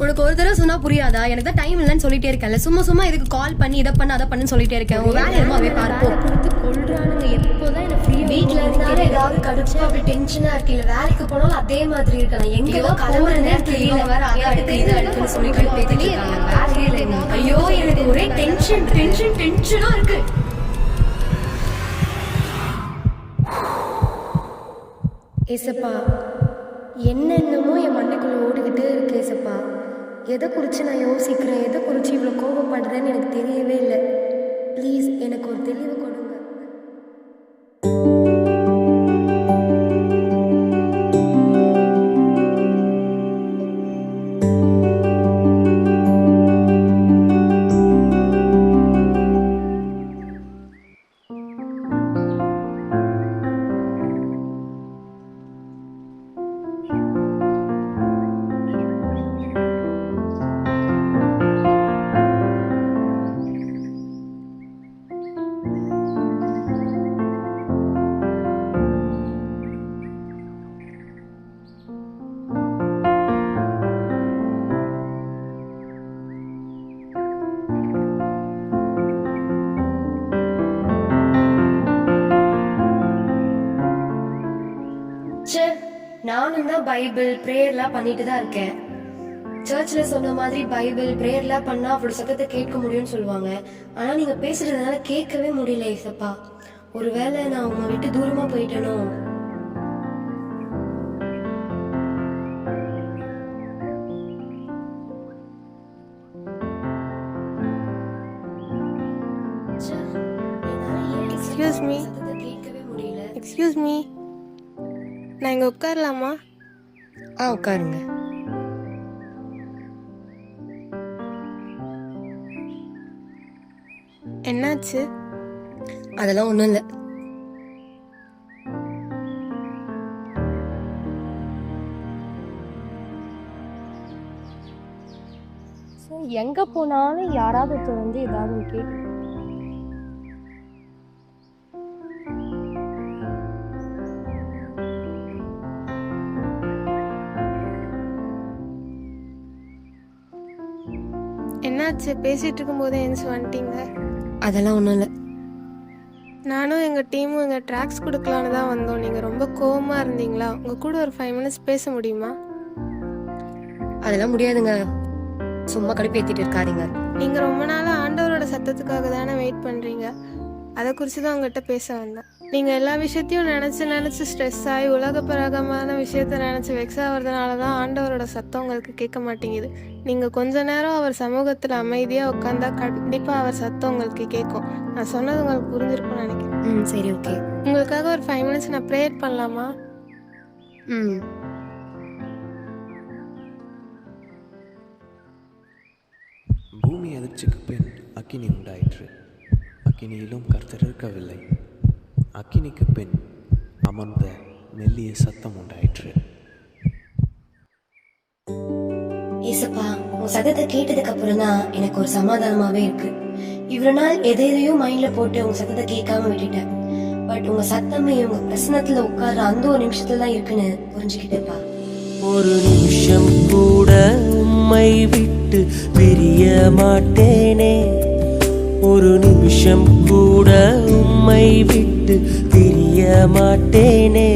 உனக்கு ஒரு தடவை சொன்னா புரியாதா? எனக்கு தான் டைம் இல்லைன்னு சொல்லிட்டே இருக்கேன்ல. சும்மா சும்மா இதுக்கு கால் பண்ணி இதை பண்ண அதை பண்ணு சொல்லிட்டே இருக்கேன். உன் வேலை என்னமோ அவே பார்ப்போம். கொடுத்து கொள்றானுங்க. எப்போதான் எனக்கு ஃப்ரீயா வீட்டில் இருந்தாலும் ஏதாவது கடுப்பு அப்படி டென்ஷனா இருக்கு. இல்லை வேலைக்கு போனாலும் அதே மாதிரி இருக்கலாம். எங்கேயோ கிளம்புற நேரத்தில் இல்லை வேற அதை இதை எடுத்துன்னு சொல்லி கழுப்பேத்திட்டு வேலையே இல்லை. ஐயோ எனக்கு ஒரே டென்ஷனா இருக்கு. ஏசப்பா, என்னென்னமோ என் மண்டைக்குள்ளே ஓடிக்கிட்டே இருக்கு ஏசப்பா. எதை குறித்து நான் யோசிக்கிறேன், எதை குறித்து இவ்வளோ கோபப்படுறேன்னு எனக்கு தெரியவே இல்லை. ப்ளீஸ் எனக்கு ஒரு தெளிவு கொடுங்க. நானும் தான் பைபிள் பிரேயர்லாம் பண்ணிட்டு தான் இருக்கேன். சர்ச்சில் சொன்ன மாதிரி பைபிள் பிரேயர்லாம் பண்ணா அவரோட சத்தத்தை கேட்க முடியும்னு சொல்லுவாங்க. ஆனா நீங்க பேசுறதுனால கேட்கவே முடியல ஏசப்பா. ஒருவேளை நான் உங்க விட்டு தூரமா போயிட்டேனோ? கேட்கவே முடியல. எக்ஸ்கியூஸ் மீ, நான் இங்கே உட்காரலாமா? உட்காருங்க. என்னாச்சு? அதெல்லாம் ஒன்றும் இல்லை. எங்கே போனாலும் யாராவது வந்து ஏதாவது கேட்டு என்னாச்சு? பேசிட்டு இருக்கும்போது எந்திச்சு வந்துட்டீங்க. அதெல்லாம் ஒன்றும் இல்லை. நானும் எங்கள் டீமும் எங்கள் ட்ராக்ஸ் கொடுக்கலான்னு தான் வந்தோம். நீங்கள் ரொம்ப கோவமாக இருந்தீங்களா? உங்கள் கூட ஒரு 5 minutes பேச முடியுமா? அதெல்லாம் முடியாதுங்க. சும்மா கடுப்பேற்றிட்டு இருக்காதீங்க. நீங்கள் ரொம்ப நாளாக ஆண்டவரோட சத்தத்துக்காக தானே வெயிட் பண்ணுறீங்க. அதை குறித்து தான் உங்கள்கிட்ட பேச வந்தேன். நீங்கள் எல்லா விஷயத்தையும் நினச்சி ஸ்ட்ரெஸ் ஆகி உலக பிரகமான விஷயத்த நினச்சி வெக்ஸ் ஆகிறதுனால தான் ஆண்டவரோட சத்தம் உங்களுக்கு கேட்க மாட்டேங்குது. நீங்கள் கொஞ்ச நேரம் அவர் சமூகத்தில் அமைதியாக உட்காந்தா கண்டிப்பாக அவர் சத்தம் உங்களுக்கு கேட்கும். நான் சொன்னது உங்களுக்கு புரிஞ்சிருக்கும்னு நினைக்கிறேன். சரி, ஓகே. உங்களுக்காக ஒரு 5 minutes நான் ப்ரேயர் பண்ணலாமா? பூமி அதிர்ச்சிக்கு பின் அக்கினி உண்டாயிற்று. அக்கினியிலும் கர்த்தர் இருக்கவில்லை. அக்கினிக்கு பின் அமர்ந்த மெல்லிய சத்தம் உண்டாயிற்று. ஏசப்பா, உன் சத்தத்தை கேட்டதுக்கு அப்புறம் தான் எனக்கு ஒரு சமாதானமாவே இருக்கு. இவ்வளவு நாள் எதையும் மைண்ட்ல போட்டு உங்க சத்தத்தை கேட்காம விட்டுட்டேன். பட் உங்க சத்தமே உங்க பிரசனத்துல உட்கார்ற அந்த ஒரு நிமிஷத்துல தான் இருக்குன்னு புரிஞ்சுக்கிட்டேப்பா. ஒரு நிமிஷம் கூட உம்மை விட்டு பிரிய மாட்டேனே. ஒரு நிமிஷம் கூட உம்மை விட்டு பிரிய மாட்டேனே.